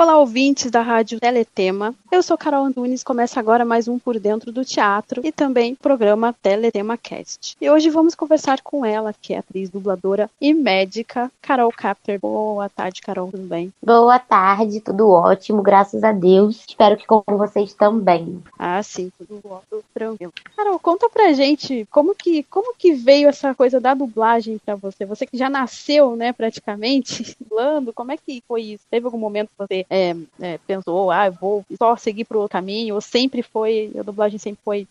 Olá, ouvintes da Rádio Teletema. Eu sou Carol Antunes, começa agora mais um Por Dentro do Teatro e também o programa Teletema Cast. E hoje vamos conversar com ela, que é atriz, dubladora e médica, Carol Kapfer. Boa tarde, Carol, tudo bem? Boa tarde, tudo ótimo, graças a Deus. Espero que com vocês também. Ah, sim, tudo tranquilo. Carol, conta pra gente como que veio essa coisa da dublagem pra você? Você que já nasceu, né, praticamente, dublando, como é que foi isso? Teve algum momento que você pensou, eu vou só seguir pro outro caminho, ou a dublagem sempre foi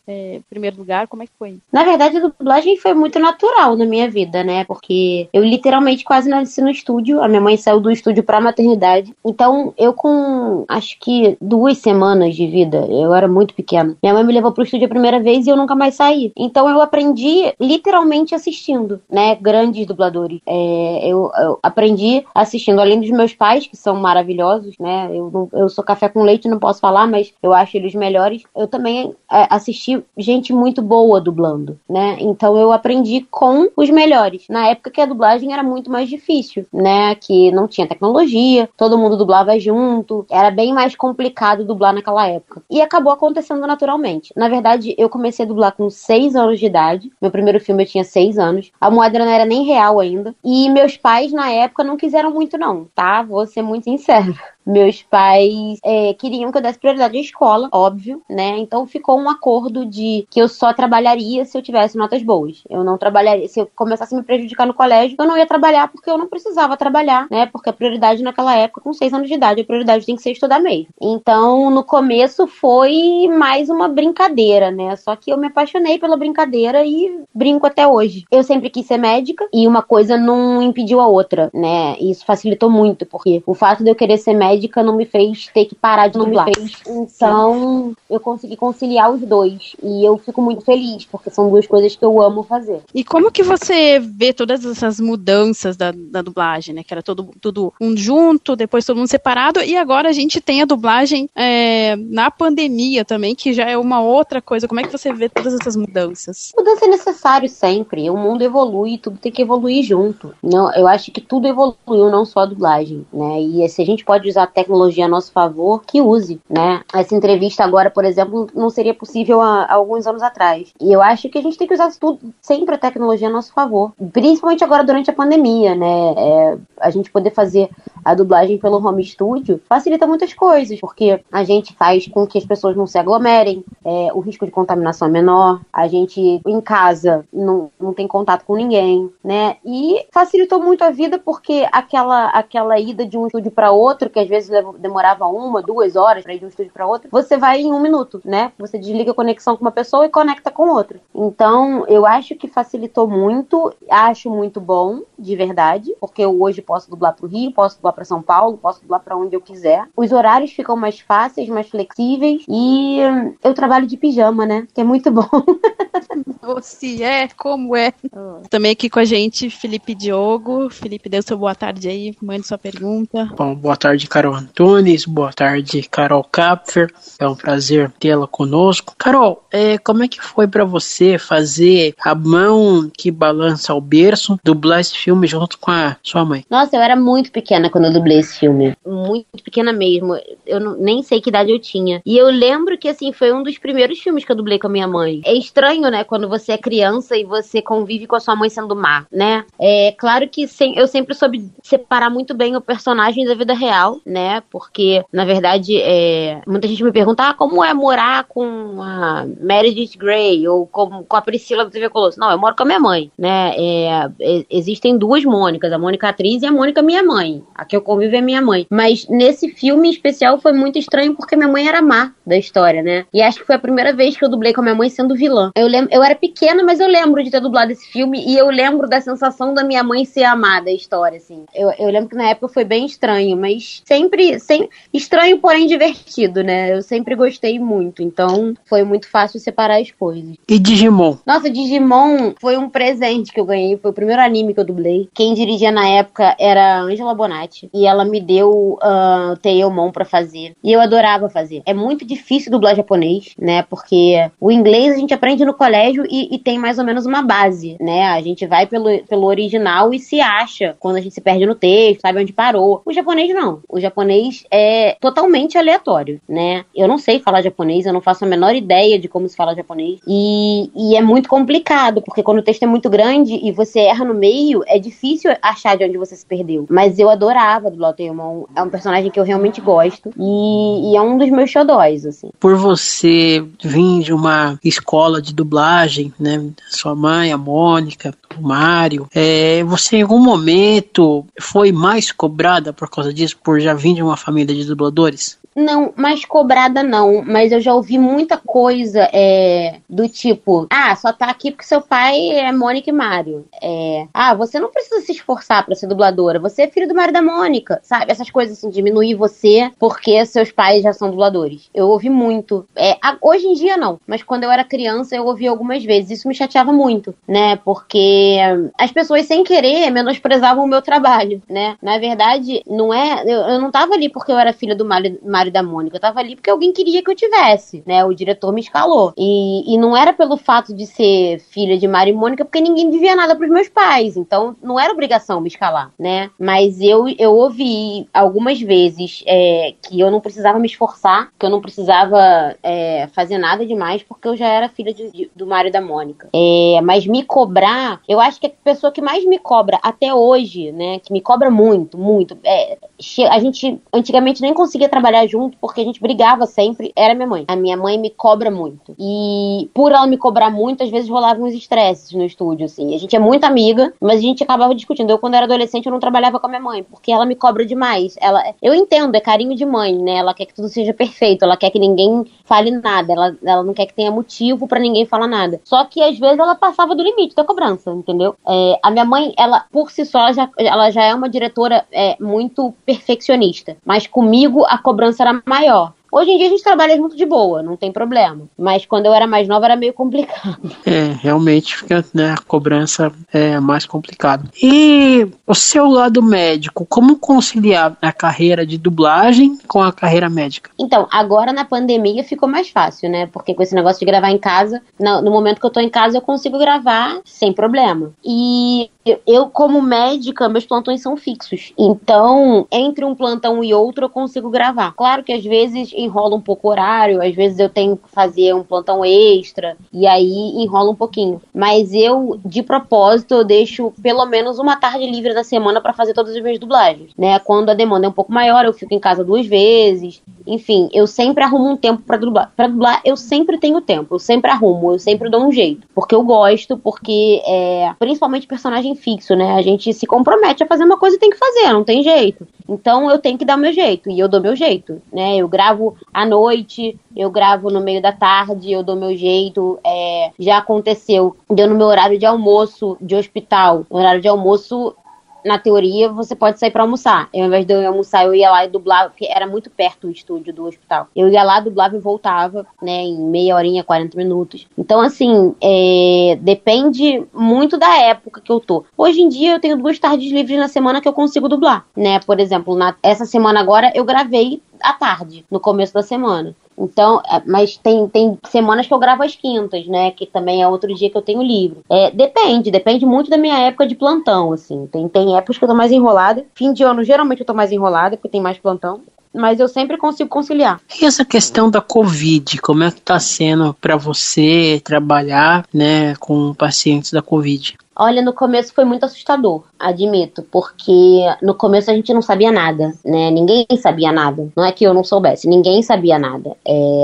primeiro lugar, como é que foi? Na verdade, a dublagem foi muito natural na minha vida, né, porque eu literalmente quase nasci no estúdio, a minha mãe saiu do estúdio pra maternidade, então eu com, acho que 2 semanas de vida, eu era muito pequena, minha mãe me levou pro estúdio a primeira vez e eu nunca mais saí, então eu aprendi literalmente assistindo, né, grandes dubladores, eu aprendi assistindo, além dos meus pais, que são maravilhosos, né, eu sou café com leite, não posso falar, mas eu acho eles melhores. Eu também assisti gente muito boa dublando, né? Então eu aprendi com os melhores. Na época que a dublagem era muito mais difícil, né? Que não tinha tecnologia, todo mundo dublava junto, era bem mais complicado dublar naquela época. E acabou acontecendo naturalmente. Na verdade, eu comecei a dublar com 6 anos de idade. Meu primeiro filme eu tinha 6 anos. A moeda não era nem real ainda. E meus pais, na época, não quiseram muito não, tá? Vou ser muito sincera. Meus pais queriam que eu desse prioridade à escola, óbvio, né? Então ficou um acordo de que eu só trabalharia se eu tivesse notas boas. Eu não trabalharia, se eu começasse a me prejudicar no colégio, eu não ia trabalhar porque eu não precisava trabalhar, né? Porque a prioridade naquela época, com 6 anos de idade, a prioridade tem que ser estudar mesmo. Então, no começo foi mais uma brincadeira, né? Só que eu me apaixonei pela brincadeira e brinco até hoje. Eu sempre quis ser médica e uma coisa não impediu a outra, né? Isso facilitou muito, porque o fato de eu querer ser médica não me fez ter que parar de dublar. Então, eu consegui conciliar os dois. E eu fico muito feliz, porque são 2 coisas que eu amo fazer. E como que você vê todas essas mudanças da dublagem, né? Que era tudo um junto, depois todo mundo separado, e agora a gente tem a dublagem na pandemia também, que já é uma outra coisa. Como é que você vê todas essas mudanças? Mudança é necessário sempre. O mundo evolui, tudo tem que evoluir junto. Não, eu acho que tudo evoluiu, não só a dublagem, né? E se a gente pode usar a tecnologia a nosso favor, que use, né? Essa entrevista agora, por exemplo, não seria possível há alguns anos atrás. E eu acho que a gente tem que usar tudo, sempre a tecnologia a nosso favor. Principalmente agora durante a pandemia, né? A gente poder fazer a dublagem pelo home studio facilita muitas coisas, porque a gente faz com que as pessoas não se aglomerem, o risco de contaminação é menor, a gente em casa não tem contato com ninguém, né? E facilitou muito a vida porque aquela ida de um estúdio para outro, que às vezes demorava 1, 2 horas para ir de um estúdio para outro, você vai em 1 minuto, né? Você desliga a conexão com uma pessoa e conecta com outra. Então, eu acho que facilitou muito, acho muito bom, de verdade, porque eu hoje posso dublar pro Rio, posso dublar para São Paulo, posso dublar para onde eu quiser. Os horários ficam mais fáceis, mais flexíveis e eu trabalho de pijama, né? Que é muito bom. Se como é. Também aqui com a gente, Felipe Diogo. Felipe, dê sua boa tarde aí, mande sua pergunta. Bom, boa tarde, Carol Antunes, boa tarde, Carol Kapfer, é um prazer tê-la conosco. Carol, como é que foi pra você fazer A Mão que Balança o Berço, dublar esse filme junto com a sua mãe? Nossa, eu era muito pequena quando eu dublei esse filme, muito pequena mesmo, eu nem sei que idade eu tinha, e eu lembro que assim, foi um dos primeiros filmes que eu dublei com a minha mãe. É estranho, né, quando você é criança e você convive com a sua mãe sendo má, né? É claro que eu sempre soube separar muito bem o personagem da vida real, né? Porque, na verdade, muita gente me pergunta, como é morar com a Meredith Grey ou com a Priscila do TV Colosso? Não, eu moro com a minha mãe, né? Existem 2 Mônicas, a Mônica atriz e a Mônica minha mãe. A que eu convivo é minha mãe. Mas nesse filme em especial foi muito estranho porque minha mãe era má da história, né? E acho que foi a primeira vez que eu dublei com a minha mãe sendo vilã. Eu era pequena, mas eu lembro de ter dublado esse filme e eu lembro da sensação da minha mãe ser amada da história, assim. Eu lembro que na época foi bem estranho, mas sempre estranho, porém divertido, né? Eu sempre gostei muito, então foi muito fácil separar as coisas. E Digimon? Nossa, Digimon foi um presente que eu ganhei, foi o primeiro anime que eu dublei. Quem dirigia na época era a Angela Bonatti e ela me deu Tailmon pra fazer. E eu adorava fazer. É muito difícil dublar japonês, né? Porque o inglês a gente aprende no colégio e tem mais ou menos uma base, né? A gente vai pelo original e se acha quando a gente se perde no texto, sabe onde parou. O japonês não. O japonês é totalmente aleatório, né? Eu não sei falar japonês, eu não faço a menor ideia de como se fala japonês. E é muito complicado, porque quando o texto é muito grande e você erra no meio, é difícil achar de onde você se perdeu. Mas eu adorava do Doraemon. É um personagem que eu realmente gosto. E é um dos meus xodóis, assim. Por você vir de uma escola de dublagem, né? Sua mãe, a Mônica, o Mário, você em algum momento foi mais cobrada por causa disso, por já vir de uma família de dubladores? Não, mais cobrada não, mas eu já ouvi muita coisa do tipo, só tá aqui porque seu pai é Mônica e Mário. Você não precisa se esforçar pra ser dubladora, você é filho do Mário e da Mônica, sabe? Essas coisas assim, diminuir você porque seus pais já são dubladores. Eu ouvi muito. Hoje em dia não, mas quando eu era criança eu ouvi algumas vezes. Isso me chateava muito, né? Porque as pessoas sem querer menosprezavam o meu trabalho, né? Na verdade, eu não tava ali porque eu era filha do Mário e da Mônica, eu tava ali porque alguém queria que eu tivesse, né? O diretor me escalou. E não era pelo fato de ser filha de Mário e Mônica, porque ninguém devia nada pros meus pais, então não era obrigação me escalar, né? Mas eu ouvi algumas vezes que eu não precisava me esforçar, que eu não precisava fazer nada demais, porque eu já era filha do Mário e da Mônica. Mas me cobrar, eu acho que a pessoa que mais me cobra até hoje, né? Que me cobra muito, muito, a gente antigamente nem conseguia trabalhar junto porque a gente brigava sempre, era minha mãe. A minha mãe me cobra muito. E por ela me cobrar muito, às vezes rolavam uns estresses no estúdio, assim. A gente é muito amiga, mas a gente acabava discutindo. Eu, quando era adolescente, eu não trabalhava com a minha mãe, porque ela me cobra demais. Eu entendo, é carinho de mãe, né? Ela quer que tudo seja perfeito, ela quer que ninguém fale nada, ela não quer que tenha motivo pra ninguém falar nada. Só que, às vezes, ela passava do limite da cobrança, entendeu? A minha mãe, ela, por si só, ela já é uma diretora muito perfeccionista. Mas comigo, a cobrança era maior. Hoje em dia a gente trabalha junto de boa, não tem problema. Mas quando eu era mais nova era meio complicado. Realmente fica, né, a cobrança é mais complicada. E o seu lado médico, como conciliar a carreira de dublagem com a carreira médica? Então, agora na pandemia ficou mais fácil, né? Porque com esse negócio de gravar em casa, no momento que eu tô em casa eu consigo gravar sem problema. E eu, como médica, meus plantões são fixos. Então, entre um plantão e outro, eu consigo gravar. Claro que às vezes enrola um pouco o horário, às vezes eu tenho que fazer um plantão extra, e aí enrola um pouquinho. Mas eu, de propósito, eu deixo pelo menos uma tarde livre da semana pra fazer todas as minhas dublagens, né? Quando a demanda é um pouco maior, eu fico em casa 2 vezes. Enfim, eu sempre arrumo um tempo pra dublar. Pra dublar, eu sempre tenho tempo, eu sempre arrumo, eu sempre dou um jeito. Porque eu gosto, porque principalmente personagem fixo, né? A gente se compromete a fazer uma coisa e tem que fazer, não tem jeito. Então eu tenho que dar o meu jeito, e eu dou meu jeito, né? Eu gravo à noite, eu gravo no meio da tarde, eu dou meu jeito. Já aconteceu, deu no meu horário de almoço de hospital. No horário de almoço, na teoria, você pode sair pra almoçar. Ao invés de eu almoçar, eu ia lá e dublava, porque era muito perto o estúdio do hospital. Eu ia lá, dublava e voltava, né, em meia horinha, 40 minutos. Então, assim, depende muito da época que eu tô. Hoje em dia, eu tenho 2 tardes livres na semana que eu consigo dublar, né? Por exemplo, essa semana agora, eu gravei à tarde, no começo da semana. Então, mas tem semanas que eu gravo às quintas, né? Que também é outro dia que eu tenho livre. Depende muito da minha época de plantão, assim. Tem épocas que eu tô mais enrolada. Fim de ano, geralmente eu tô mais enrolada, porque tem mais plantão. Mas eu sempre consigo conciliar. E essa questão da Covid, como é que tá sendo para você trabalhar, né, com pacientes da Covid? Olha, no começo foi muito assustador, admito, porque no começo a gente não sabia nada, né? Ninguém sabia nada. Não é que eu não soubesse, ninguém sabia nada,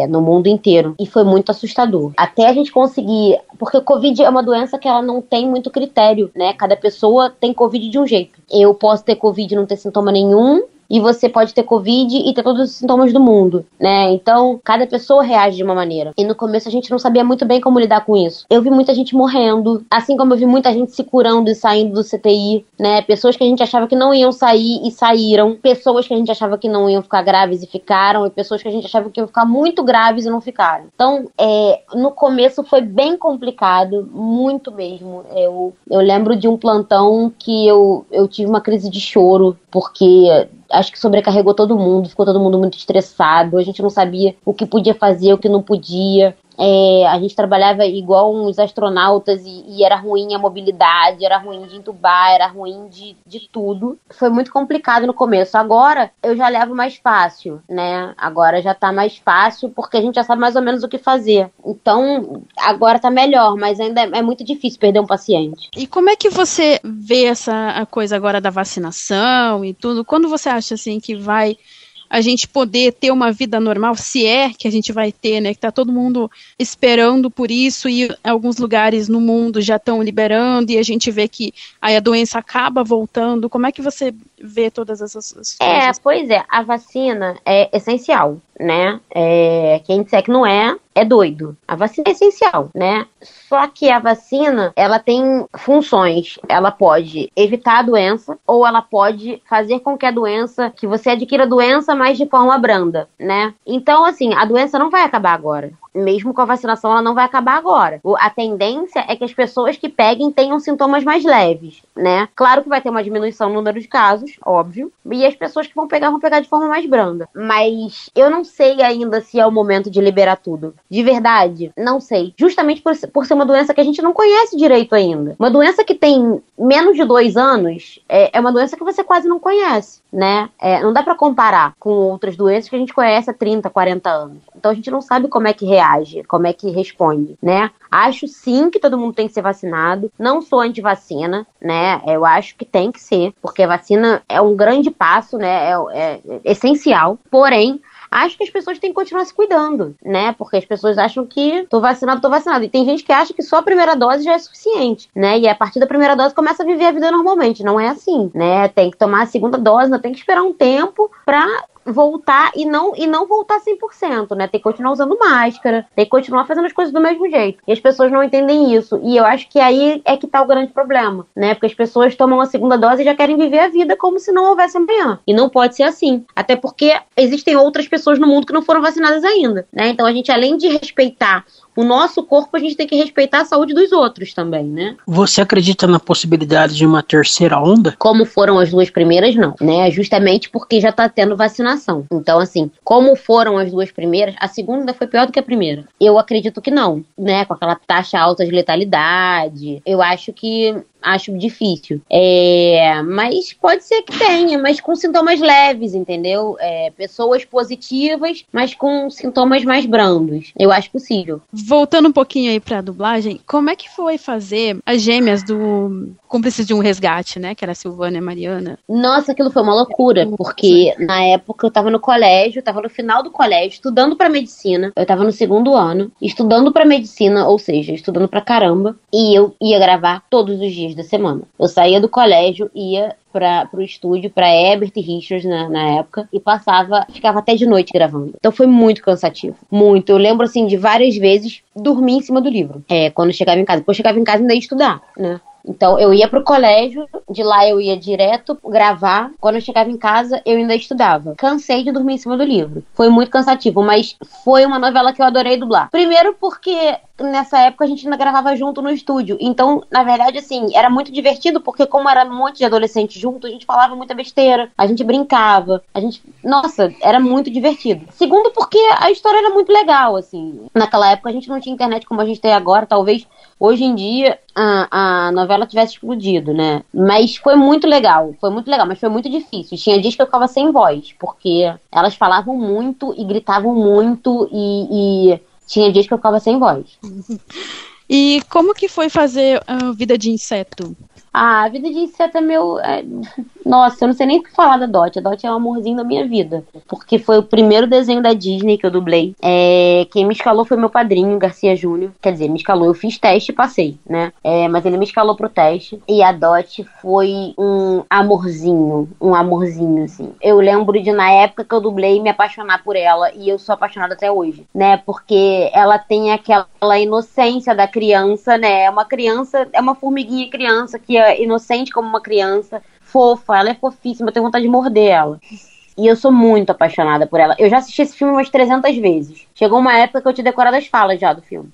no mundo inteiro. E foi muito assustador. Até a gente conseguir, porque o Covid é uma doença que ela não tem muito critério, né? Cada pessoa tem Covid de um jeito. Eu posso ter Covid e não ter sintoma nenhum, e você pode ter Covid e ter todos os sintomas do mundo, né? Então, cada pessoa reage de uma maneira. E no começo a gente não sabia muito bem como lidar com isso. Eu vi muita gente morrendo, assim como eu vi muita gente se curando e saindo do CTI, né? Pessoas que a gente achava que não iam sair e saíram. Pessoas que a gente achava que não iam ficar graves e ficaram. E pessoas que a gente achava que iam ficar muito graves e não ficaram. Então, no começo foi bem complicado, muito mesmo. Eu lembro de um plantão que eu tive uma crise de choro, porque acho que sobrecarregou todo mundo, ficou todo mundo muito estressado, a gente não sabia o que podia fazer, o que não podia. A gente trabalhava igual uns astronautas e era ruim a mobilidade, era ruim de entubar, era ruim de tudo. Foi muito complicado no começo. Agora eu já levo mais fácil, né? Agora já tá mais fácil porque a gente já sabe mais ou menos o que fazer. Então, agora tá melhor, mas ainda é muito difícil perder um paciente. E como é que você vê essa coisa agora da vacinação e tudo? Quando você acha assim que vai a gente poder ter uma vida normal, se é que a gente vai ter, né, que tá todo mundo esperando por isso e alguns lugares no mundo já estão liberando e a gente vê que aí a doença acaba voltando, como é que você vê todas essas coisas? Pois é, a vacina é essencial, né, quem disser que não é doido. A vacina é essencial, né? Só que a vacina, ela tem funções. Ela pode evitar a doença ou ela pode fazer com que você adquira a doença, mas de forma branda, né? Então, assim, a doença não vai acabar agora. Mesmo com a vacinação, ela não vai acabar agora. A tendência é que as pessoas que peguem tenham sintomas mais leves, né? Claro que vai ter uma diminuição no número de casos, óbvio. E as pessoas que vão pegar de forma mais branda. Mas eu não sei ainda se é o momento de liberar tudo. De verdade, não sei. Justamente por ser uma doença que a gente não conhece direito ainda. Uma doença que tem menos de 2 anos é uma doença que você quase não conhece, né? Não dá pra comparar com outras doenças que a gente conhece há 30, 40 anos. Então a gente não sabe como é que reage, como é que responde, né? Acho sim que todo mundo tem que ser vacinado. Não sou anti-vacina, né? Eu acho que tem que ser, porque a vacina é um grande passo, né? É essencial. Porém, acho que as pessoas têm que continuar se cuidando, né? Porque as pessoas acham que tô vacinado. E tem gente que acha que só a primeira dose já é suficiente, né? E a partir da primeira dose começa a viver a vida normalmente. Não é assim, né? Tem que tomar a segunda dose, ainda tem que esperar um tempo pra voltar e não voltar 100%, né? Tem que continuar usando máscara, tem que continuar fazendo as coisas do mesmo jeito. E as pessoas não entendem isso. E eu acho que aí é que tá o grande problema, né? Porque as pessoas tomam a segunda dose e já querem viver a vida como se não houvesse amanhã. E não pode ser assim. Até porque existem outras pessoas no mundo que não foram vacinadas ainda, né? Então a gente, além de respeitar o nosso corpo, a gente tem que respeitar a saúde dos outros também, né? Você acredita na possibilidade de uma terceira onda? Como foram as 2 primeiras, não, né? Justamente porque já tá tendo vacinação. Então, assim, como foram as 2 primeiras, a segunda foi pior do que a primeira. Eu acredito que não, né? Com aquela taxa alta de letalidade. Eu acho difícil. Mas pode ser que tenha, mas com sintomas leves, entendeu? Pessoas positivas, mas com sintomas mais brandos. Eu acho possível. Voltando um pouquinho aí pra dublagem, como é que foi fazer as gêmeas do Cúmplices de um Resgate, né? Que era a Silvana e a Mariana. Nossa, aquilo foi uma loucura, porque na época eu tava no colégio, tava no final do colégio, estudando pra medicina. Eu tava no 2º ano, estudando pra medicina, ou seja, estudando pra caramba. E eu ia gravar todos os dias da semana. Eu saía do colégio, ia pro estúdio, pra Ebert e Richards na época, e ficava até de noite gravando. Então foi muito cansativo. Muito. Eu lembro, assim, de várias vezes dormir em cima do livro. Quando eu chegava em casa. Depois eu chegava em casa e ainda ia estudar, né? Então, eu ia pro colégio, de lá eu ia direto gravar. Quando eu chegava em casa, eu ainda estudava. Cansei de dormir em cima do livro. Foi muito cansativo, mas foi uma novela que eu adorei dublar. Primeiro porque nessa época a gente ainda gravava junto no estúdio. Então, na verdade, assim, era muito divertido, porque como era um monte de adolescentes junto, a gente falava muita besteira, a gente brincava, nossa, era muito divertido. Segundo porque a história era muito legal, assim. Naquela época a gente não tinha internet como a gente tem agora, talvez hoje em dia a novela tivesse explodido, né? Mas foi muito legal, mas foi muito difícil. Tinha dias que eu ficava sem voz, porque elas falavam muito e gritavam muito e tinha dias que eu ficava sem voz. E como que foi fazer a Vida de Inseto? A Vida de Inseto é meu... Nossa, eu não sei nem o que falar da Dot. A Dot é um amorzinho da minha vida. Porque foi o primeiro desenho da Disney que eu dublei. Quem me escalou foi meu padrinho, Garcia Júnior. Quer dizer, me escalou. Eu fiz teste e passei, né? Mas ele me escalou pro teste. E a Dot foi um amorzinho, assim. Eu lembro de, na época que eu dublei, me apaixonar por ela. E eu sou apaixonada até hoje, né? Porque ela tem aquela inocência da criança, né? É uma criança, é uma formiguinha criança que é inocente como uma criança, fofa, ela é fofíssima, eu tenho vontade de morder ela. E eu sou muito apaixonada por ela. Eu já assisti esse filme umas 300 vezes. Chegou uma época que eu tinha decorado as falas já do filme.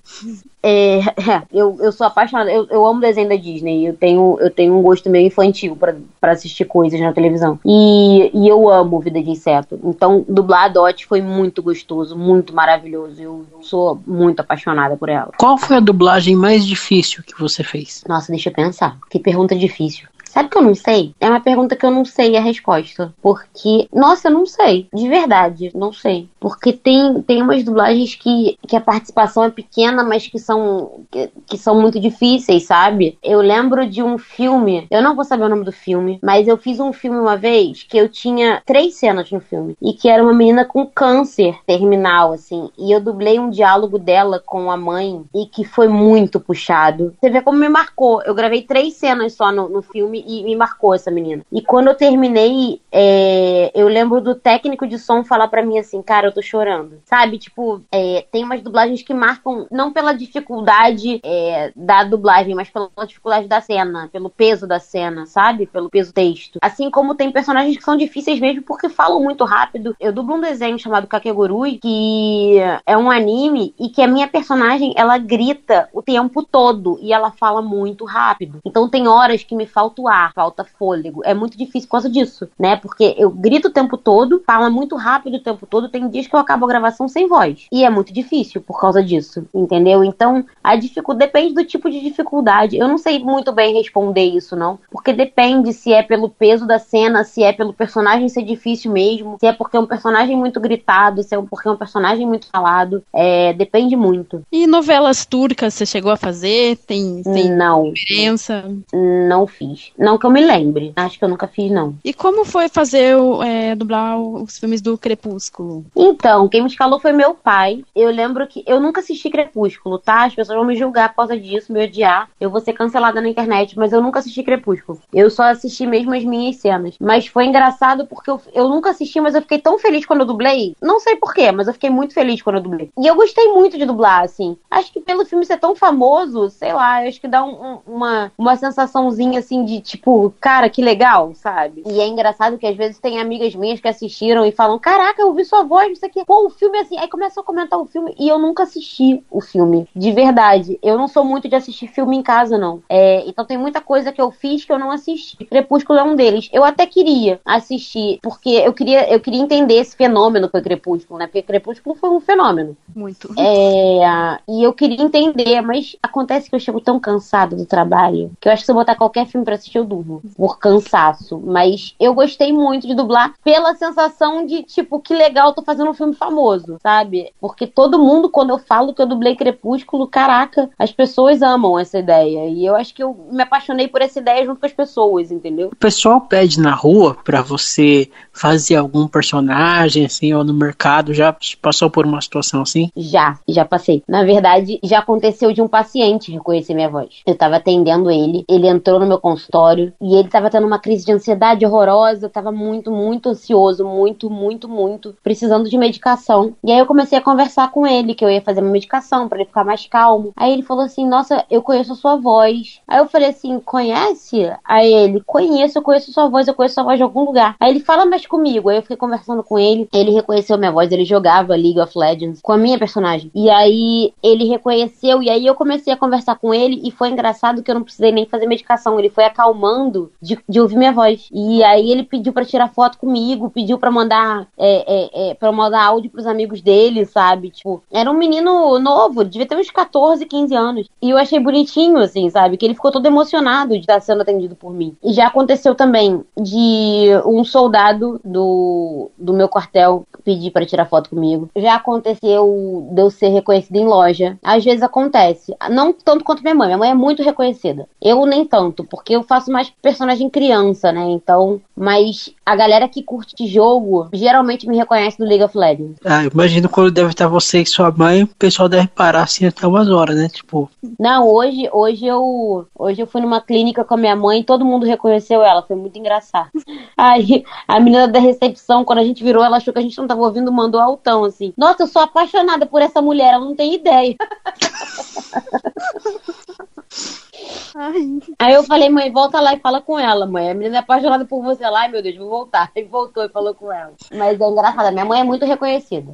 Eu sou apaixonada. Eu amo desenho da Disney. Eu tenho um gosto meio infantil pra assistir coisas na televisão. E eu amo Vida de Inseto. Então, dublar a Dot foi muito gostoso, muito maravilhoso. Eu sou muito apaixonada por ela. Qual foi a dublagem mais difícil que você fez? Nossa, deixa eu pensar. Que pergunta difícil. Sabe que eu não sei? É uma pergunta que eu não sei a resposta. Porque, nossa, eu não sei. De verdade, não sei. Porque tem umas dublagens que a participação é pequena, mas que são muito difíceis, sabe? Eu lembro de um filme, eu não vou saber o nome do filme, mas eu fiz um filme uma vez que eu tinha 3 cenas no filme. E que era uma menina com câncer terminal, assim. E eu dublei um diálogo dela com a mãe e que foi muito puxado. Você vê como me marcou. Eu gravei 3 cenas só no filme e me marcou essa menina. E quando eu terminei, eu lembro do técnico de som falar pra mim assim, cara, eu tô chorando. Sabe? Tipo, tem umas dublagens que marcam não pela dificuldade da dublagem, mas pela dificuldade da cena, pelo peso da cena, sabe? Pelo peso do texto. Assim como tem personagens que são difíceis mesmo porque falam muito rápido. Eu dublo um desenho chamado Kakegurui, que é um anime e que a minha personagem, ela grita o tempo todo e ela fala muito rápido. Então tem horas que me falta o ar, falta fôlego. É muito difícil por causa disso, né? Porque eu grito o tempo todo, fala muito rápido o tempo todo, tem dias que eu acabo a gravação sem voz. E é muito difícil por causa disso, entendeu? Então, a dificuldade depende do tipo de dificuldade. Eu não sei muito bem responder isso, não. Porque depende se é pelo peso da cena, se é pelo personagem ser difícil mesmo, se é porque é um personagem muito gritado, se é porque é um personagem muito falado. Depende muito. E novelas turcas você chegou a fazer? Tem não. diferença? Não fiz. Não que eu me lembre. Acho que eu nunca fiz, não. E como foi fazer dublar os filmes do Crepúsculo? Então, quem me escalou foi meu pai. Eu lembro que eu nunca assisti Crepúsculo, tá? As pessoas vão me julgar por causa disso, me odiar. Eu vou ser cancelada na internet, mas eu nunca assisti Crepúsculo. Eu só assisti mesmo as minhas cenas. Mas foi engraçado porque eu nunca assisti, mas eu fiquei tão feliz quando eu dublei. Não sei porquê, mas eu fiquei muito feliz quando eu dublei. E eu gostei muito de dublar, assim. Acho que pelo filme ser tão famoso, sei lá, acho que dá uma sensaçãozinha, assim, de tipo, cara, que legal, sabe? E é engraçado que às vezes tem amigas minhas que assistiram e falam, caraca, eu ouvi sua voz, isso aqui. Pô, o filme assim. Aí começam a comentar o filme e eu nunca assisti o filme. De verdade. Eu não sou muito de assistir filme em casa, não. Então tem muita coisa que eu fiz que eu não assisti. Crepúsculo é um deles. Eu até queria assistir, porque eu queria entender esse fenômeno que foi Crepúsculo, né? Porque Crepúsculo foi um fenômeno. Muito. E eu queria entender, mas acontece que eu chego tão cansada do trabalho que eu acho que se eu botar qualquer filme pra assistir, eu durmo. Por cansaço. Mas eu gostei muito de dublar pela sensação de, tipo, que legal, tô fazendo um filme famoso, sabe? Porque todo mundo, quando eu falo que eu dublei Crepúsculo, caraca, as pessoas amam essa ideia. E eu acho que eu me apaixonei por essa ideia junto com as pessoas, entendeu? O pessoal pede na rua pra você fazer algum personagem, assim, ou no mercado, já passou por uma situação assim? Já passei. Na verdade, já aconteceu de um paciente reconhecer minha voz. Eu tava atendendo ele entrou no meu consultório e ele tava tendo uma crise de ansiedade horrorosa, eu tava muito, muito ansioso, muito, muito, muito, precisando de medicação. E aí eu comecei a conversar com ele, que eu ia fazer uma medicação pra ele ficar mais calmo. Aí ele falou assim, nossa, eu conheço a sua voz. Aí eu falei assim, conhece? Aí ele, conheço, eu conheço a sua voz de algum lugar. Aí ele, fala mais comigo. Aí eu fiquei conversando com ele, ele reconheceu minha voz, ele jogava League of Legends com a minha personagem. E aí ele reconheceu, e aí eu comecei a conversar com ele, e foi engraçado que eu não precisei nem fazer medicação, ele foi acalmando de ouvir minha voz. E aí ele pediu pra tirar foto comigo, pediu pra mandar pra mandar áudio pros amigos dele, sabe? Tipo, era um menino novo, devia ter uns 14, 15 anos. E eu achei bonitinho, assim, sabe? Que ele ficou todo emocionado de estar sendo atendido por mim. E já aconteceu também de um soldado do meu quartel pedir pra tirar foto comigo. Já aconteceu de eu ser reconhecida em loja. Às vezes acontece. Não tanto quanto minha mãe. Minha mãe é muito reconhecida. Eu nem tanto, porque eu faço mais personagem criança, né? Então, mas a galera que curte jogo geralmente me reconhece do League of Legends. Eu imagino quando deve estar você e sua mãe, o pessoal deve parar assim até umas horas, né? Tipo. Não, hoje eu fui numa clínica com a minha mãe e todo mundo reconheceu ela, foi muito engraçado. Aí a menina da recepção, quando a gente virou, ela achou que a gente não tava ouvindo, mandou altão assim. Nossa, eu sou apaixonada por essa mulher, ela não tem ideia. Ai, Aí eu falei, mãe, volta lá e fala com ela, mãe. A menina é apaixonada por você lá, ai meu Deus, vou voltar. E voltou e falou com ela. Mas é engraçado, minha mãe é muito reconhecida.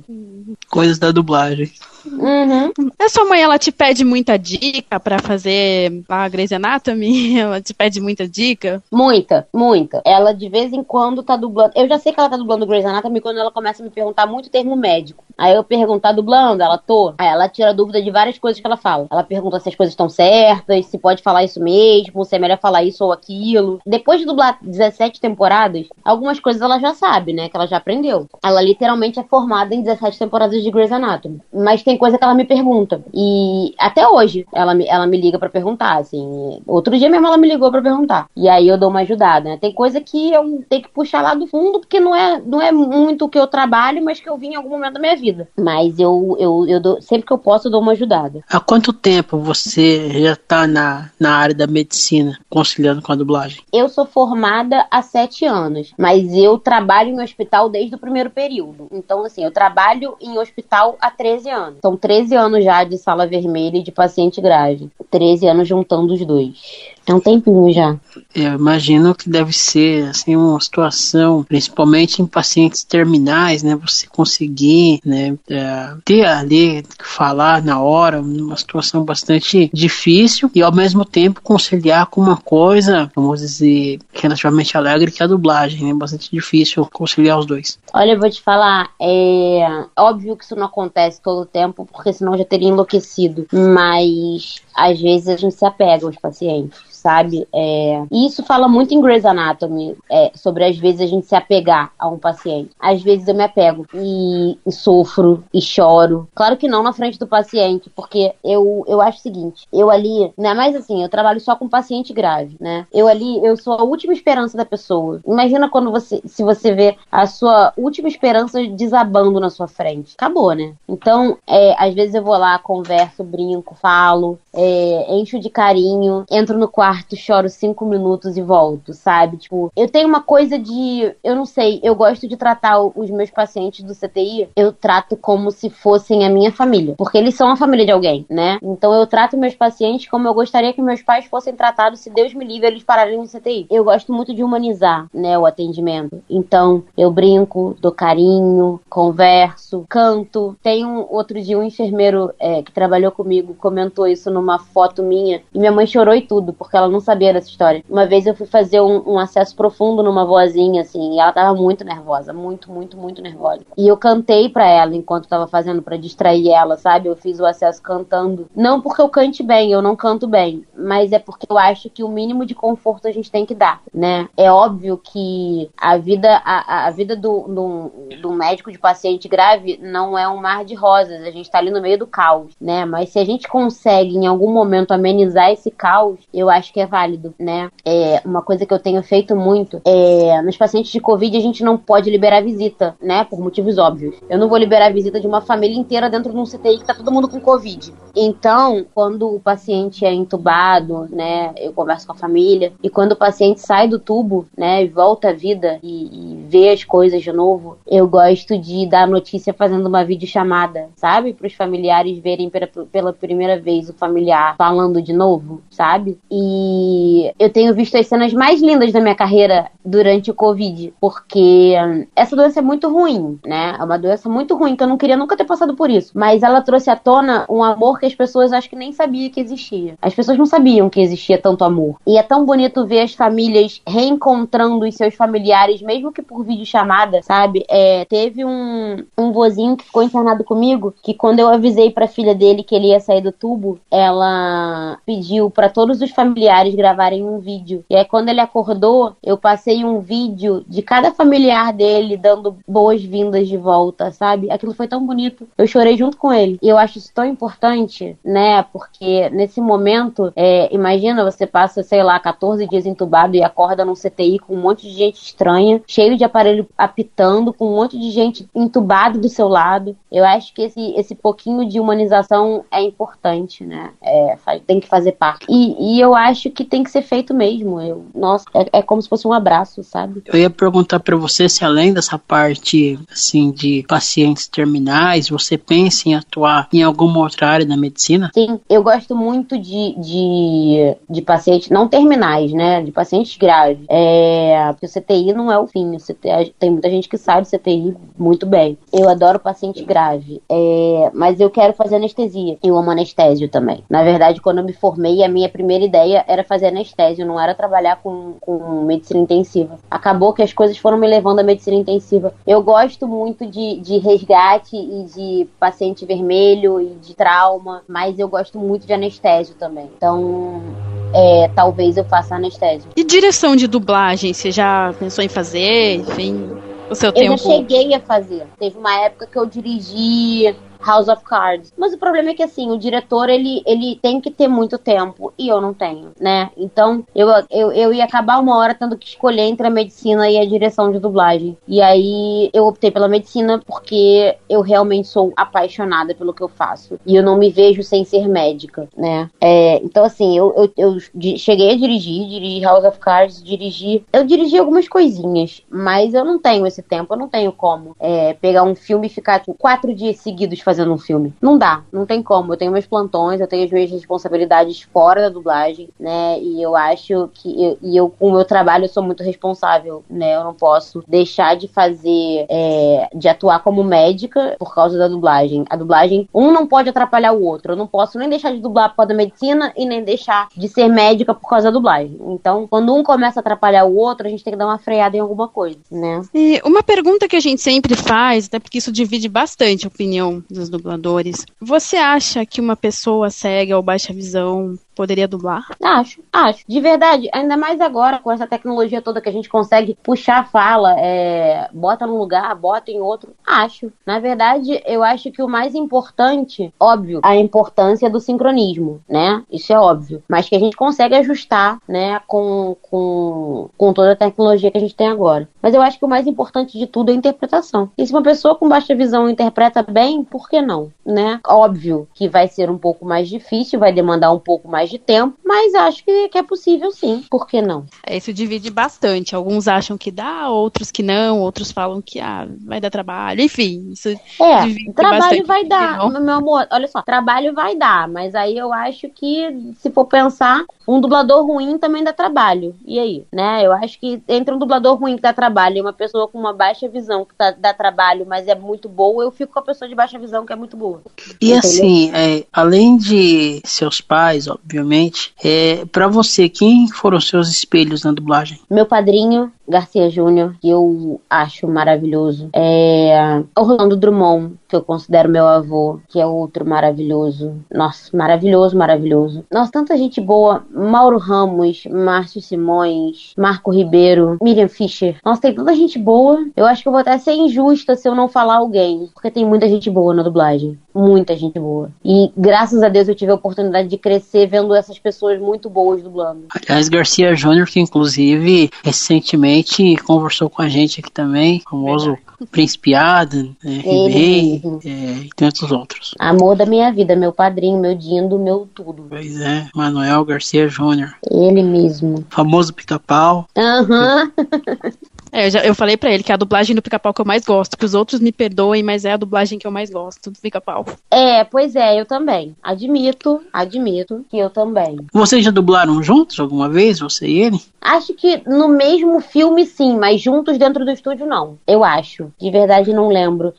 Coisas da dublagem. Uhum. a sua mãe, ela te pede muita dica pra fazer a Grey's Anatomy? Ela te pede muita dica? Muita, muita. Ela de vez em quando tá dublando. Eu já sei que ela tá dublando Grey's Anatomy quando ela começa a me perguntar muito termo médico. Aí eu pergunto, tá dublando? Ela tô. Aí ela tira dúvida de várias coisas que ela fala. Ela pergunta se as coisas estão certas, se pode falar isso mesmo, se é melhor falar isso ou aquilo. Depois de dublar 17 temporadas, algumas coisas ela já sabe, né? Que ela já aprendeu. Ela literalmente é formada em 17 temporadas de Grey's Anatomy. Mas tem coisa que ela me pergunta. E até hoje ela me liga pra perguntar, assim. Outro dia mesmo ela me ligou pra perguntar. E aí eu dou uma ajudada, né? Tem coisa que eu tenho que puxar lá do fundo, porque não é muito o que eu trabalho, mas que eu vi em algum momento da minha vida. Mas eu dou, sempre que eu posso, eu dou uma ajudada. Há quanto tempo você já tá na área da medicina, conciliando com a dublagem? Eu sou formada há 7 anos, mas eu trabalho em hospital desde o primeiro período. Então, assim, eu trabalho em hospital há 13 anos. São 13 anos já de sala vermelha e de paciente grave. 13 anos juntando os dois. É um tempinho já. Eu imagino que deve ser assim uma situação, principalmente em pacientes terminais, né? Você conseguir, né, ter ali que falar na hora, uma situação bastante difícil e ao mesmo tempo conciliar com uma coisa, vamos dizer, relativamente alegre, que é a dublagem, né? Bastante difícil conciliar os dois. Olha, eu vou te falar, é óbvio que isso não acontece todo o tempo, porque senão eu já teria enlouquecido, mas às vezes a gente se apega aos pacientes, sabe? E isso fala muito em Grey's Anatomy, sobre às vezes a gente se apegar a um paciente. Às vezes eu me apego e sofro e choro. Claro que não na frente do paciente, porque eu acho o seguinte, eu ali, não é mais assim, eu trabalho só com paciente grave, né? Eu sou a última esperança da pessoa. Imagina se você vê a sua última esperança desabando na sua frente. Acabou, né? Então, às vezes eu vou lá, converso, brinco, falo, encho de carinho, entro no quarto, choro 5 minutos e volto, sabe? Tipo, eu tenho uma coisa de, eu não sei, eu gosto de tratar os meus pacientes do CTI, eu trato como se fossem a minha família, porque eles são a família de alguém, né? Então eu trato meus pacientes como eu gostaria que meus pais fossem tratados se Deus me livre eles pararem no CTI. Eu gosto muito de humanizar, né, o atendimento. Então, eu brinco, dou carinho, converso, canto. Tem outro dia um enfermeiro que trabalhou comigo, comentou isso numa foto minha, e minha mãe chorou e tudo, porque ela não sabia dessa história. Uma vez eu fui fazer um acesso profundo numa vozinha, assim, e ela tava muito nervosa, muito, muito, muito nervosa. E eu cantei pra ela enquanto tava fazendo, pra distrair ela, sabe? Eu fiz o acesso cantando. Não porque eu cante bem, eu não canto bem, mas é porque eu acho que o mínimo de conforto a gente tem que dar, né? É óbvio que a vida do médico de paciente grave não é um mar de rosas, a gente tá ali no meio do caos, né? Mas se a gente consegue em algum momento amenizar esse caos, eu acho que é válido, né? Uma coisa que eu tenho feito muito nos pacientes de Covid a gente não pode liberar visita, né? Por motivos óbvios. Eu não vou liberar visita de uma família inteira dentro de um CTI que tá todo mundo com Covid. Então, quando o paciente é entubado, né? Eu converso com a família. E quando o paciente sai do tubo, né? E volta à vida e vê as coisas de novo, eu gosto de dar notícia fazendo uma videochamada, sabe? Para os familiares verem pela primeira vez o familiar falando de novo, sabe? E eu tenho visto as cenas mais lindas da minha carreira durante o Covid, porque essa doença é muito ruim, né? É uma doença muito ruim, que eu não queria nunca ter passado por isso. Mas ela trouxe à tona um amor que as pessoas acho que nem sabiam que existia. As pessoas não sabiam que existia tanto amor. E é tão bonito ver as famílias reencontrando os seus familiares, mesmo que por videochamada, sabe? Teve um vozinho que ficou internado comigo, que quando eu avisei pra filha dele que ele ia sair do tubo, ela pediu pra todos os familiares gravarem um vídeo. E aí quando ele acordou, eu passei um vídeo de cada familiar dele dando boas-vindas de volta, sabe? Aquilo foi tão bonito. Eu chorei junto com ele. E eu acho isso tão importante, né? Porque nesse momento, imagina, você passa, sei lá, 14 dias entubado e acorda num CTI com um monte de gente estranha, cheio de aparelho apitando, com um monte de gente entubado do seu lado. Eu acho que esse pouquinho de humanização é importante, né? Tem que fazer parte. E eu acho acho que tem que ser feito mesmo. Nossa, é como se fosse um abraço, sabe? Eu ia perguntar para você se além dessa parte, assim, de pacientes terminais, você pensa em atuar em alguma outra área da medicina? Sim, eu gosto muito de pacientes não terminais, né? De pacientes graves. Porque o CTI não é o fim. Tem muita gente que sabe CTI muito bem. Eu adoro paciente grave. Mas eu quero fazer anestesia. Eu amo anestésio também. Na verdade, quando eu me formei, a minha primeira ideia era fazer anestésio, não era trabalhar com medicina intensiva. Acabou que as coisas foram me levando à medicina intensiva. Eu gosto muito de resgate e de paciente vermelho e de trauma, mas eu gosto muito de anestésio também. Então, talvez eu faça anestésio. E direção de dublagem, você já pensou em fazer? Enfim, o seu tempo? Eu já cheguei a fazer. Teve uma época que eu dirigi House of Cards. Mas o problema é que, assim, o diretor, ele tem que ter muito tempo e eu não tenho, né? Então, eu ia acabar uma hora tendo que escolher entre a medicina e a direção de dublagem. E aí, eu optei pela medicina porque eu realmente sou apaixonada pelo que eu faço. E eu não me vejo sem ser médica, né? Então, assim, eu cheguei a dirigi House of Cards, eu dirigi algumas coisinhas, mas eu não tenho esse tempo, eu não tenho como pegar um filme e ficar, tipo, 4 dias seguidos fazendo um filme. Não dá, não tem como. Eu tenho meus plantões, eu tenho as minhas responsabilidades fora da dublagem, né? E eu acho que com o meu trabalho, eu sou muito responsável, né? Eu não posso deixar de fazer, de atuar como médica por causa da dublagem. A dublagem, um não pode atrapalhar o outro. Eu não posso nem deixar de dublar por causa da medicina e nem deixar de ser médica por causa da dublagem. Então, quando um começa a atrapalhar o outro, a gente tem que dar uma freada em alguma coisa, né? E uma pergunta que a gente sempre faz, até porque isso divide bastante a opinião dos dubladores. Você acha que uma pessoa cega ou baixa visão poderia dublar? Acho. De verdade, ainda mais agora com essa tecnologia toda que a gente consegue puxar a fala, bota num lugar, bota em outro. Acho. Na verdade, eu acho que o mais importante, óbvio, a importância do sincronismo, né? Isso é óbvio. Mas que a gente consegue ajustar, né, com toda a tecnologia que a gente tem agora. Mas eu acho que o mais importante de tudo é a interpretação. E se uma pessoa com baixa visão interpreta bem, por que não, né? Óbvio que vai ser um pouco mais difícil, vai demandar um pouco mais de tempo, mas acho que é possível sim, por que não? Isso divide bastante, alguns acham que dá, outros que não, outros falam que vai dar trabalho, enfim, isso divide trabalho bastante, vai dar, meu amor, olha só, trabalho vai dar, mas aí eu acho que, se for pensar, um dublador ruim também dá trabalho, e aí, né, eu acho que entre um dublador ruim que dá trabalho e uma pessoa com uma baixa visão que dá trabalho, mas é muito boa, eu fico com a pessoa de baixa visão que é muito boa. E entendeu? Assim, além de seus pais, obviamente, para você, quem foram seus espelhos na dublagem? Meu padrinho, Garcia Júnior, que eu acho maravilhoso. Orlando Drummond, que eu considero meu avô, que é outro maravilhoso. Nossa, maravilhoso. Nossa, tanta gente boa. Mauro Ramos, Márcio Simões, Marco Ribeiro, Miriam Fischer. Nossa, tem tanta gente boa. Eu acho que eu vou até ser injusta se eu não falar alguém, porque tem muita gente boa na dublagem. Muita gente boa. E graças a Deus eu tive a oportunidade de crescer vendo essas pessoas muito boas dublando. Aliás, Garcia Júnior, que inclusive recentemente conversou com a gente aqui também, famoso Príncipe Adam, He-Man, e tantos outros. Amor da minha vida, meu padrinho, meu dindo, meu tudo. Pois é, Manuel Garcia Júnior. Ele mesmo. Famoso Pica-Pau. Aham. Eu falei pra ele que é a dublagem do Pica-Pau que eu mais gosto, que os outros me perdoem, mas é a dublagem que eu mais gosto do Pica-Pau. Pois é, eu também. Admito que eu também. Vocês já dublaram juntos alguma vez, você e ele? Acho que no mesmo filme sim, mas juntos dentro do estúdio não. Eu acho. De verdade não lembro.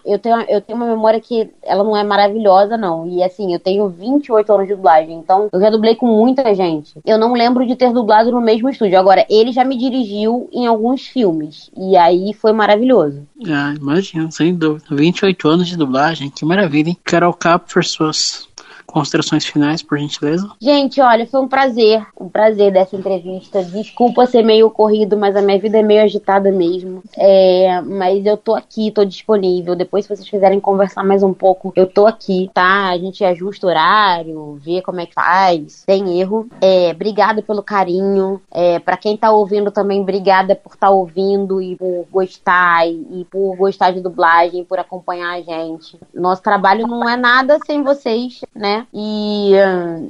Eu tenho uma memória que ela não é maravilhosa não. E assim, eu tenho 28 anos de dublagem, então eu já dublei com muita gente. Eu não lembro de ter dublado no mesmo estúdio. Agora, ele já me dirigiu em alguns filmes. E aí foi maravilhoso. Imagino, sem dúvida. 28 anos de dublagem, que maravilha, hein? Carol Kapfer, suas considerações finais, por gentileza. Gente, olha, foi um prazer dessa entrevista. Desculpa ser meio corrido, mas a minha vida é meio agitada mesmo. Mas eu tô aqui, tô disponível. Depois, se vocês quiserem conversar mais um pouco, eu tô aqui, tá? A gente ajusta o horário, vê como é que faz, sem erro. Obrigada pelo carinho. Pra quem tá ouvindo também, obrigada por estar ouvindo e por gostar, e por gostar de dublagem, por acompanhar a gente. Nosso trabalho não é nada sem vocês, né? né? E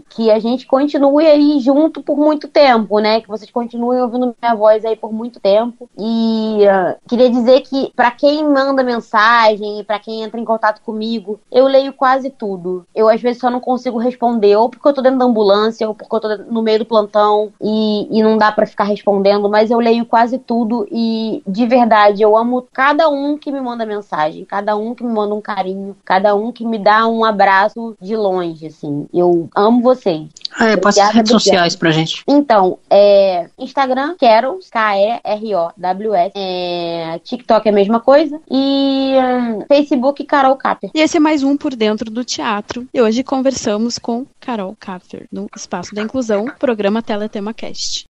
que a gente continue aí junto por muito tempo, né? Que vocês continuem ouvindo minha voz aí por muito tempo. E queria dizer que pra quem manda mensagem, pra quem entra em contato comigo, eu leio quase tudo. Eu às vezes só não consigo responder, ou porque eu tô dentro da ambulância, ou porque eu tô no meio do plantão e não dá pra ficar respondendo, mas eu leio quase tudo e de verdade eu amo cada um que me manda mensagem, cada um que me manda um carinho, cada um que me dá um abraço de longe, assim. Eu amo vocês. Passa as redes sociais pra gente. Então, Instagram, Carols, Kerows. TikTok é a mesma coisa. E Facebook, Carol Capper. E esse é mais um Por Dentro do Teatro. E hoje conversamos com Carol Capfer, no Espaço da Inclusão, programa Teletema Cast.